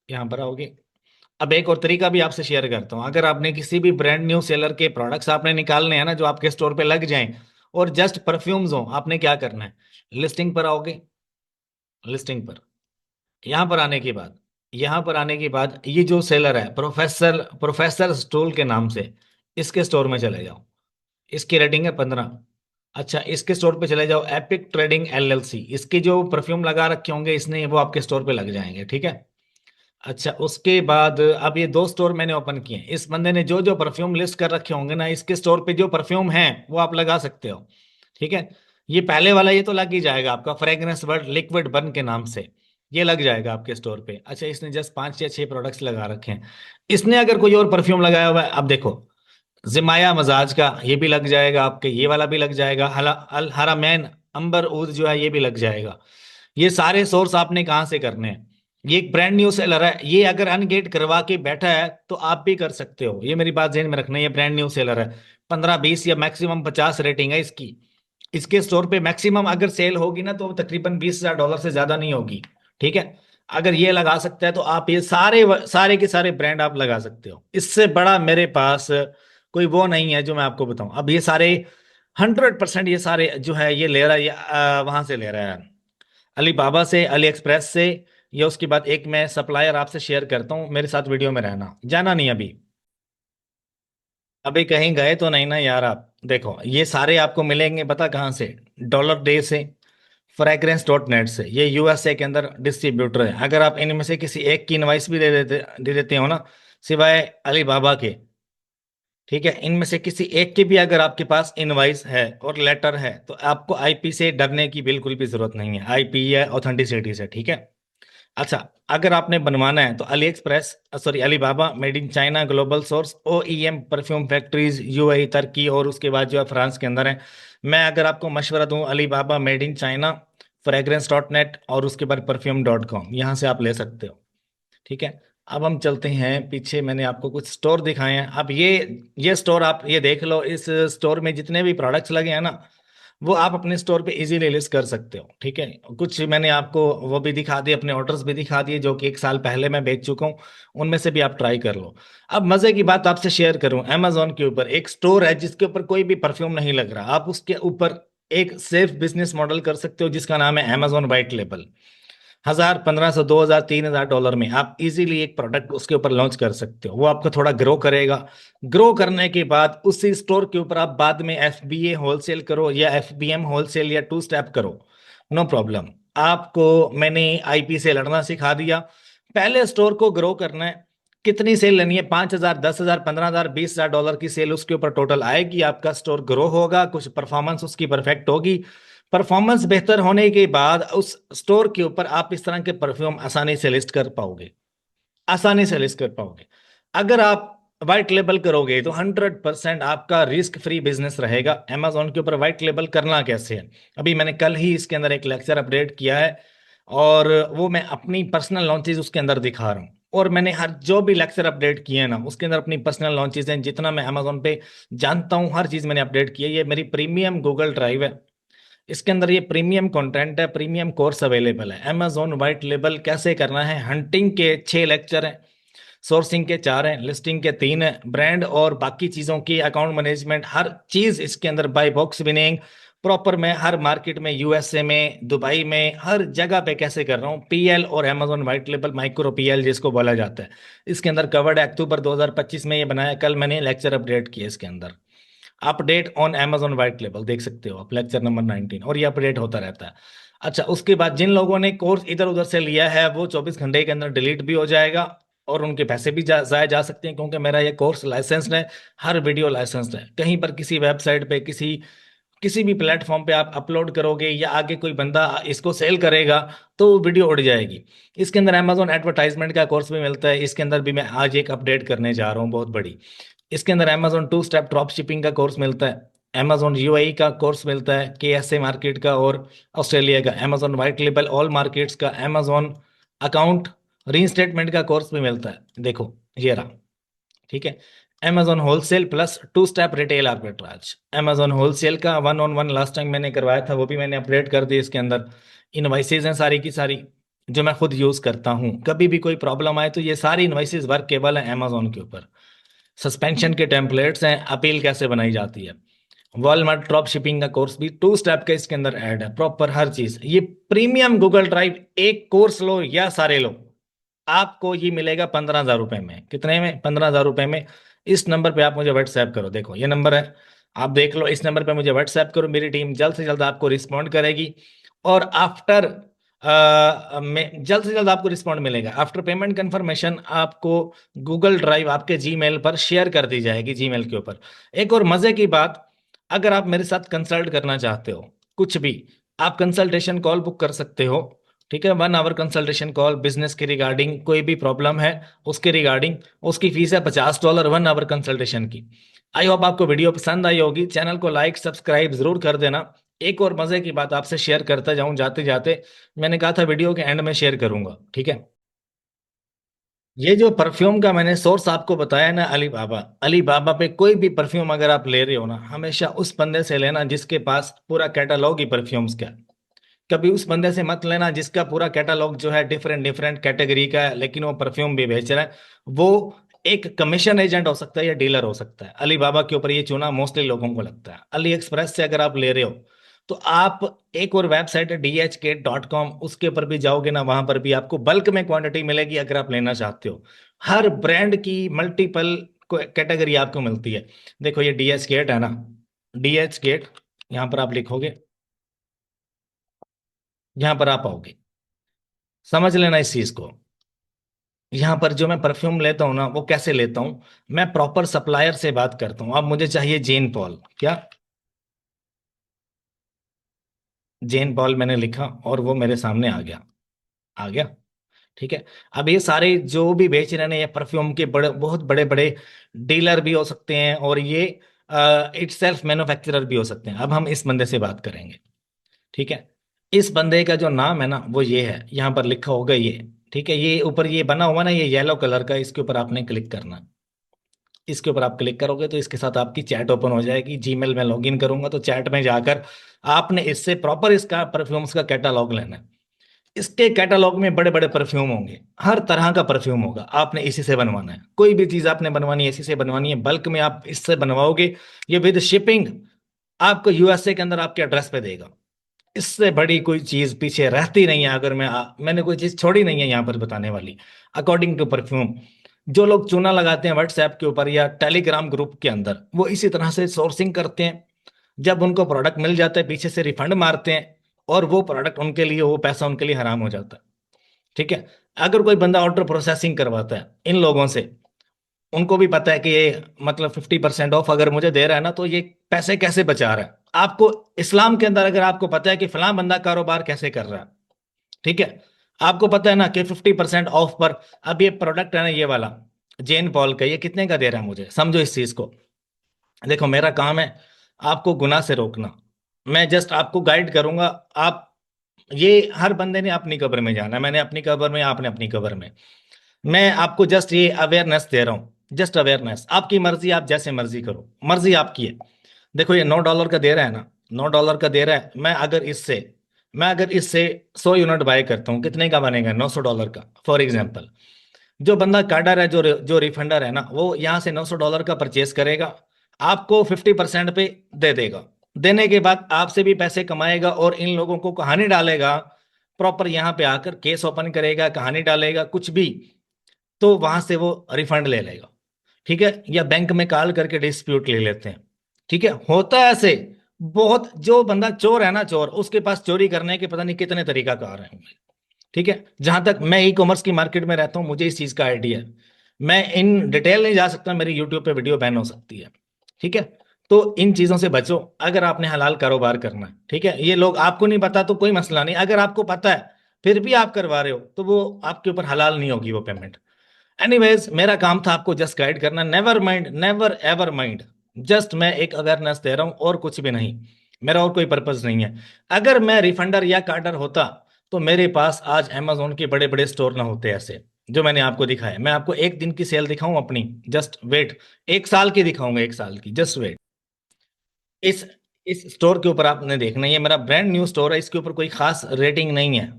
Speaker 1: यहाँ पर आओगे। अब एक और तरीका भी आपसे शेयर करता हूँ। अगर आपने किसी भी ब्रांड न्यू सेलर के प्रोडक्ट्स आपने निकालने हैं ना, जो आपके स्टोर पे लग जाएं और जस्ट परफ्यूम्स हो, आपने क्या करना है, लिस्टिंग पर आओगे। लिस्टिंग पर, यहाँ पर आने के बाद, यहाँ पर आने के बाद ये जो सेलर है प्रोफेसर प्रोफेसर स्टोल के नाम से, इसके स्टोर में चले जाओ। इसकी रेटिंग है 15। अच्छा, इसके स्टोर पे चले जाओ, एपिक ट्रेडिंग एलएलसी। इसके जो परफ्यूम लगा रखे होंगे इसने, वो आपके स्टोर पे लग जाएंगे। ठीक है, अच्छा, उसके बाद अब ये दो स्टोर मैंने ओपन किए हैं। इस बंदे ने जो जो परफ्यूम लिस्ट कर रखे होंगे ना, इसके स्टोर पे जो परफ्यूम हैं वो आप लगा सकते हो। ठीक है, ये पहले वाला ये तो लग ही जाएगा आपका, फ्रेग्रेंस वर्ड लिक्विड बर्न के नाम से, ये लग जाएगा आपके स्टोर पे। अच्छा, इसने जस्ट 5 या 6 प्रोडक्ट्स लगा रखे हैं। इसने अगर कोई और परफ्यूम लगाया हुआ है, अब देखो, जिमाया मजाज का ये भी लग जाएगा आपके, ये वाला भी लग जाएगा, हला अल हरामैन अंबर ऊद जो है ये भी लग जाएगा। ये सारे सोर्स आपने कहाँ से करने हैं? ये एक ब्रांड न्यू सेलर है, ये अगर अनगेट करवा के बैठा है तो आप भी कर सकते हो। ये मेरी बात ध्यान में रखना, ये ब्रांड न्यू सेलर है। 15-20 या मैक्सिमम 50 रेटिंग है इसकी। इसके स्टोर पे मैक्सिमम अगर सेल होगी ना, तो तकरीबन $20,000 से ज्यादा नहीं होगी। ठीक है, अगर ये लगा सकता है तो आप ये सारे सारे के सारे ब्रांड आप लगा सकते हो। इससे बड़ा मेरे पास कोई वो नहीं है जो मैं आपको बताऊं। अब ये सारे 100% ये सारे जो है ये ले रहा है, ये वहां से ले रहा है, अली बाबा से, अली एक्सप्रेस से। या उसके बाद एक मैं सप्लायर आपसे शेयर करता हूँ, मेरे साथ वीडियो में रहना, जाना नहीं अभी। अभी कहीं गए तो नहीं ना यार आप? देखो, ये सारे आपको मिलेंगे पता कहाँ से? डॉलर डे से, फ्रेग्रेंस.नेट से। ये यूएसए के अंदर डिस्ट्रीब्यूटर है। अगर आप इनमें से किसी एक की इनवाइस भी दे देते हो ना, सिवाय अली बाबा के, ठीक है, इनमें से किसी एक की भी अगर आपके पास इनवाइस है और लेटर है, तो आपको आईपी से डरने की बिल्कुल भी जरूरत नहीं है। आईपी है ऑथेंटिसिटी से। ठीक है, अच्छा, अगर आपने बनवाना है तो Ali express, sorry Alibaba, made in China, global source, OEM perfume factories UAE, तुर्की और उसके बाद जो है फ्रांस के अंदर है। मैं अगर आपको मशवरा दूं, अलीबाबा, मेड इन चाइना, फ्रेग्रेंस.net और उसके बाद परफ्यूम.com, यहाँ से आप ले सकते हो। ठीक है। अब हम चलते हैं पीछे, मैंने आपको कुछ स्टोर दिखाए हैं। अब ये स्टोर आप ये देख लो, इस स्टोर में जितने भी प्रोडक्ट्स लगे हैं ना, वो आप अपने स्टोर पे इजीली लिस्ट कर सकते हो। ठीक है। कुछ मैंने आपको वो भी दिखा दिए, अपने ऑर्डर्स भी दिखा दिए जो कि 1 साल पहले मैं बेच चुका हूँ। उनमें से भी आप ट्राई कर लो। अब मजे की बात आपसे शेयर करूं, Amazon के ऊपर एक स्टोर है जिसके ऊपर कोई भी परफ्यूम नहीं लग रहा। आप उसके ऊपर एक सेफ बिजनेस मॉडल कर सकते हो जिसका नाम है Amazon वाइट लेबल। 1,000, 1,500, 2,000, $3,000 में आप इजीली एक प्रोडक्ट उसके ऊपर लॉन्च कर सकते हो। वो आपका थोड़ा ग्रो करेगा। ग्रो करने के बाद उसी स्टोर के ऊपर आप बाद में FBA होलसेल करो या FBM होलसेल या 2 स्टेप करो, नो प्रॉब्लम। आपको मैंने IP से लड़ना सिखा दिया। पहले स्टोर को ग्रो करना है। कितनी सेल लेनी है? 5,000, 10,000, 15,000, $20,000 की सेल उसके ऊपर टोटल आएगी। आपका स्टोर ग्रो होगा, कुछ परफॉर्मेंस उसकी परफेक्ट होगी। परफॉर्मेंस बेहतर होने के बाद उस स्टोर के ऊपर आप इस तरह के परफ्यूम आसानी से लिस्ट कर पाओगे। आसानी से लिस्ट कर पाओगे। अगर आप व्हाइट लेबल करोगे तो 100% आपका रिस्क फ्री बिजनेस रहेगा। Amazon के ऊपर व्हाइट लेबल करना कैसे है, अभी मैंने कल ही इसके अंदर एक लेक्चर अपडेट किया है, और वो मैं अपनी पर्सनल लॉन्चेस उसके अंदर दिखा रहा हूँ। और मैंने हर जो भी लेक्चर अपडेट किए हैं ना, उसके अंदर अपनी पर्सनल लॉन्चेस हैं। जितना मैं Amazon पे जानता हूँ हर चीज मैंने अपडेट की है। ये मेरी प्रीमियम गूगल ड्राइव है, इसके अंदर ये प्रीमियम कंटेंट है, प्रीमियम कोर्स अवेलेबल है। Amazon व्हाइट लेबल कैसे करना है, हंटिंग के 6 लेक्चर हैं, सोर्सिंग के 4 हैं, लिस्टिंग के 3 हैं, ब्रांड और बाकी चीजों की अकाउंट मैनेजमेंट हर चीज इसके अंदर बाय बॉक्स विनिंग प्रॉपर। मैं हर मार्केट में, USA में, दुबई में, हर जगह पे कैसे कर रहा हूँ। PL और Amazon white label, micro PL जिसको बोला जाता है, इसके अंदर कवर्ड है। अक्टूबर 2025 में ये बनाया, कल मैंने लेक्चर अपडेट किया इसके अंदर। Update on Amazon white label देख सकते हो आप, लेक्चर नंबर 19, और ये अपडेट होता रहता है। अच्छा, उसके बाद जिन लोगों ने कोर्स इधर उधर से लिया है वो 24 घंटे के अंदर डिलीट भी हो जाएगा, और उनके पैसे भी जाए जा सकते हैं, क्योंकि मेरा ये कोर्स लाइसेंस्ड है। हर वीडियो लाइसेंस्ड है। कहीं पर किसी वेबसाइट पे, किसी किसी भी प्लेटफॉर्म पे आप अपलोड करोगे या आगे कोई बंदा इसको सेल करेगा तो वो वीडियो उड़ जाएगी। इसके अंदर Amazon एडवर्टाइजमेंट का कोर्स भी मिलता है। इसके अंदर भी मैं आज एक अपडेट करने जा रहा हूँ, बहुत बड़ी। इसके अंदर Amazon 2 स्टेप ड्रॉप शिपिंग का कोर्स मिलता है, Amazon UAE का कोर्स मिलता है, KSA मार्केट का और ऑस्ट्रेलिया का, Amazon white label all markets का, Amazon अकाउंट रीइंस्टेटमेंट का कोर्स भी मिलता है। देखो ये रहा। ठीक है। Amazon wholesale plus 2 step retail arbitrage. Amazon wholesale का 1-on-1 लास्ट टाइम मैंने करवाया था, वो भी मैंने अपडेट कर दी। इसके अंदर इनवाइसेज हैं सारी की सारी, जो मैं खुद यूज करता हूँ। कभी भी कोई प्रॉब्लम आए तो ये सारी इनवाइसेज वर्क केबल है Amazon के ऊपर। सस्पेंशन के टेम्पलेट्स हैं, अपील कैसे बनाई जाती है। वॉलमार्ट ड्रॉप शिपिंग का कोर्स भी 2 स्टेप का इसके अंदर ऐड है, प्रॉपर हर चीज। ये प्रीमियम गूगल ड्राइव, एक कोर्स लो या सारे लो, आपको ये मिलेगा 15,000 रुपए में। कितने में? 15,000 रुपए में। इस नंबर पे आप मुझे व्हाट्सएप करो, देखो ये नंबर है, आप देख लो। इस नंबर पे मुझे व्हाट्सएप करो, मेरी टीम जल्द से जल्द आपको रिस्पॉन्ड करेगी। और आफ्टर में जल्द से जल्द आपको रिस्पॉन्ड मिलेगा। आफ्टर पेमेंट कंफर्मेशन आपको गूगल ड्राइव आपके जीमेल पर शेयर कर दी जाएगी, जीमेल के ऊपर। एक और मजे की बात, अगर आप मेरे साथ कंसल्ट करना चाहते हो कुछ भी, आप कंसल्टेशन कॉल बुक कर सकते हो। ठीक है, 1 आवर कंसल्टेशन कॉल, बिजनेस के रिगार्डिंग कोई भी प्रॉब्लम है उसके रिगार्डिंग। उसकी फीस है $50, 1 आवर कंसल्टेशन की। आई होप आपको वीडियो पसंद आई होगी। चैनल को लाइक सब्सक्राइब जरूर कर देना। एक और मजे की बात आपसे शेयर करता जाऊं जाते जाते, मैंने कहा था वीडियो के एंड में शेयर करूंगा, ठीक है। ये जो परफ्यूम का मैंने सोर्स आपको बताया ना, अलीबाबा, अलीबाबा पे कोई भी परफ्यूम अगर आप ले रहे हो ना, हमेशा उस बंदे से लेना जिसके पास पूरा कैटलॉग ही परफ्यूम्स का है। कभी उस बंदे से मत लेना जिसका पूरा कैटलॉग जो है डिफरेंट डिफरेंट कैटेगरी का है, लेकिन वो परफ्यूम भी बेच रहा है। वो एक कमीशन एजेंट हो सकता है या डीलर हो सकता है। अलीबाबा के ऊपर ये चुना मोस्टली लोगों को लगता है। अली एक्सप्रेस से अगर आप ले रहे हो तो आप, एक और वेबसाइट है DHgate.com, उसके ऊपर भी जाओगे ना, वहां पर भी आपको बल्क में क्वांटिटी मिलेगी अगर आप लेना चाहते हो। हर ब्रांड की मल्टीपल कैटेगरी आपको मिलती है। देखो ये DH गेट है ना, DH गेट, यहाँ पर आप लिखोगे, यहाँ पर आप आओगे, समझ लेना इस चीज को। यहाँ पर जो मैं परफ्यूम लेता हूँ ना, वो कैसे लेता हूँ, मैं प्रॉपर सप्लायर से बात करता हूँ। अब मुझे चाहिए जेन पॉल, क्या, जेन पॉल मैंने लिखा और वो मेरे सामने आ गया, आ गया। ठीक है। अब ये सारे जो भी बेच रहे हैं ये परफ्यूम के बड़े बहुत बड़े बड़े डीलर भी हो सकते हैं, और ये इट सेल्फ मैन्युफैक्चरर भी हो सकते हैं। अब हम इस बंदे से बात करेंगे। ठीक है। इस बंदे का जो नाम है ना वो ये है, यहाँ पर लिखा होगा ये। ठीक है, ये ऊपर ये बना हुआ ना, ये येलो कलर का, इसके ऊपर आपने क्लिक करना। इसके ऊपर आप क्लिक करोगे तो इसके साथ आपकी चैट ओपन हो जाएगी। जीमेल में लॉगिन करूंगा तो चैट में जाकर आपने इससे प्रॉपर इसका परफ्यूम्स का कैटालॉग लेना है। इसके कैटलॉग में बड़े बड़े परफ्यूम होंगे, हर तरह का परफ्यूम होगा, आपने इसी से बनवाना है। कोई भी चीज आपने बनवानी है इसी से बनवानी है, बल्क में आप इससे बनवाओगे। ये विद शिपिंग आपको यूएसए के अंदर आपके एड्रेस पे देगा। इससे बड़ी कोई चीज पीछे रहती नहीं है। अगर मैंने कोई चीज छोड़ी नहीं है यहाँ पर बताने वाली। अकॉर्डिंग टू परफ्यूम, जो लोग चूना लगाते हैं व्हाट्सएप के ऊपर या टेलीग्राम ग्रुप के अंदर, वो इसी तरह से सोर्सिंग करते हैं। जब उनको प्रोडक्ट मिल जाता है पीछे से रिफंड मारते हैं, और वो प्रोडक्ट उनके लिए, वो पैसा उनके लिए हराम हो जाता है। ठीक है। अगर कोई बंदा ऑर्डर प्रोसेसिंग करवाता है इन लोगों से, उनको भी पता है कि ये मतलब 50% ऑफ अगर मुझे दे रहा है ना, तो ये पैसे कैसे बचा रहा है। आपको इस्लाम के अंदर अगर आपको पता है कि फलां बंदा कारोबार कैसे कर रहा है, ठीक है, आपको पता है ना कि 50% ऑफ पर, अब ये प्रोडक्ट है ना ये वाला जेन पॉल का, ये कितने का दे रहा है मुझे, समझो इस चीज को। देखो मेरा काम है आपको गुनाह से रोकना। मैं जस्ट आपको गाइड करूंगा। आप, ये हर बंदे ने अपनी कब्र में जाना है, मैंने अपनी कब्र में, आपने अपनी कब्र में। मैं आपको जस्ट ये अवेयरनेस दे रहा हूँ, जस्ट अवेयरनेस। आपकी मर्जी, आप जैसे मर्जी करो, मर्जी आपकी है। देखो ये $9 का दे रहा है ना, $9 का दे रहा है। मैं अगर इससे 100 यूनिट बाय करता हूँ, कितने का बनेगा? $900 का, फॉर एग्जाम्पल। जो बंदा कार्डर है, जो रिफंडर है ना, वो यहाँ से $900 का परचेस करेगा, आपको 50% पे दे देगा। देने के बाद आपसे भी पैसे कमाएगा, और इन लोगों को कहानी डालेगा प्रॉपर, यहाँ पे आकर केस ओपन करेगा, कहानी डालेगा कुछ भी, तो वहां से वो रिफंड ले लेगा। ठीक है, या बैंक में कॉल करके डिस्प्यूट ले लेते हैं। ठीक है, होता है ऐसे बहुत। जो बंदा चोर है ना, चोर, उसके पास चोरी करने के पता नहीं कितने तरीकाकार हैं। ठीक है, जहां तक मैं ई कॉमर्स की मार्केट में रहता हूं, मुझे इस चीज का आइडिया है। मैं इन डिटेल नहीं जा सकता, मेरी यूट्यूब पे वीडियो बैन हो सकती है। ठीक है, तो इन चीजों से बचो अगर आपने हलाल कारोबार करना है। ठीक है, ये लोग आपको नहीं पता तो कोई मसला नहीं, अगर आपको पता है फिर भी आप करवा रहे हो तो वो आपके ऊपर हलाल नहीं होगी वो पेमेंट। एनीवेज, मेरा काम था आपको जस्ट गाइड करना। Never mind, never ever mind. Just मैं एक अवेयरनेस दे रहा हूं और कुछ भी नहीं। मेरा और कोई पर्पज नहीं है। अगर मैं रिफंडर या कार्डर होता तो मेरे पास आज अमेजोन के बड़े बड़े स्टोर ना होते ऐसे जो मैंने आपको दिखाया। मैं आपको एक दिन की सेल दिखाऊं अपनी, जस्ट वेट। 1 साल की दिखाऊंगा, 1 साल की, जस्ट वेट। इस इस स्टोर के ऊपर आपने देखना, ये मेरा ब्रांड न्यू स्टोर है, इसके ऊपर कोई खास रेटिंग नहीं है।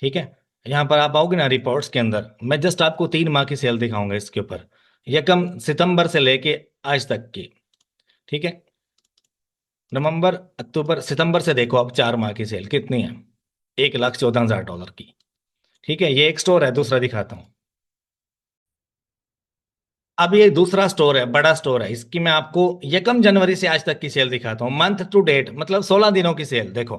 Speaker 1: ठीक है, यहाँ पर आप आओगे ना रिपोर्ट्स के अंदर, मैं जस्ट आपको 3 माह की सेल दिखाऊंगा इसके ऊपर, यकम सितंबर से लेके आज तक की। ठीक है, नवंबर, अक्टूबर, सितंबर से देखो आप 4 माह की सेल कितनी है। $1,14,000 की। ठीक है, ये एक स्टोर है, दूसरा दिखाता हूँ। अब ये दूसरा स्टोर है, बड़ा स्टोर है, इसकी मैं आपको यकम जनवरी से आज तक की सेल दिखाता हूँ, मंथ टू डेट, मतलब 16 दिनों की सेल। देखो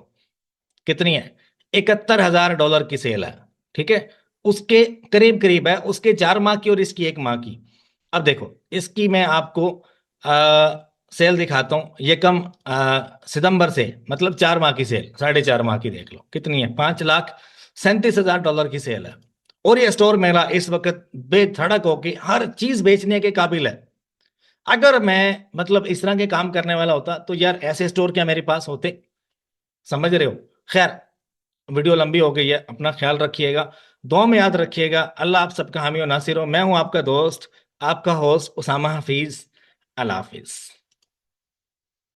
Speaker 1: कितनी है, $71,000 की सेल है। ठीक है, उसके करीब करीब है, उसके 4 माह की और इसकी 1 माह की। अब देखो इसकी मैं आपको सेल दिखाता हूँ, ये कम सितंबर से, मतलब 4 माह की सेल, 4.5 माह की देख लो कितनी है, $5,37,000 की सेल है। और ये स्टोर मेरा इस वक्त बेधड़क होके हर चीज बेचने के काबिल है। अगर मैं मतलब इस तरह के काम करने वाला होता तो यार ऐसे स्टोर क्या मेरे पास होते? समझ रहे हो? खैर, वीडियो लंबी हो गई है, अपना ख्याल रखिएगा, दुआ में याद रखिएगा। अल्लाह आप सबका हामी और नासिर हो। मैं हूं आपका दोस्त, आपका होस्ट उसामा हफीज। अल्लाह हाफिज।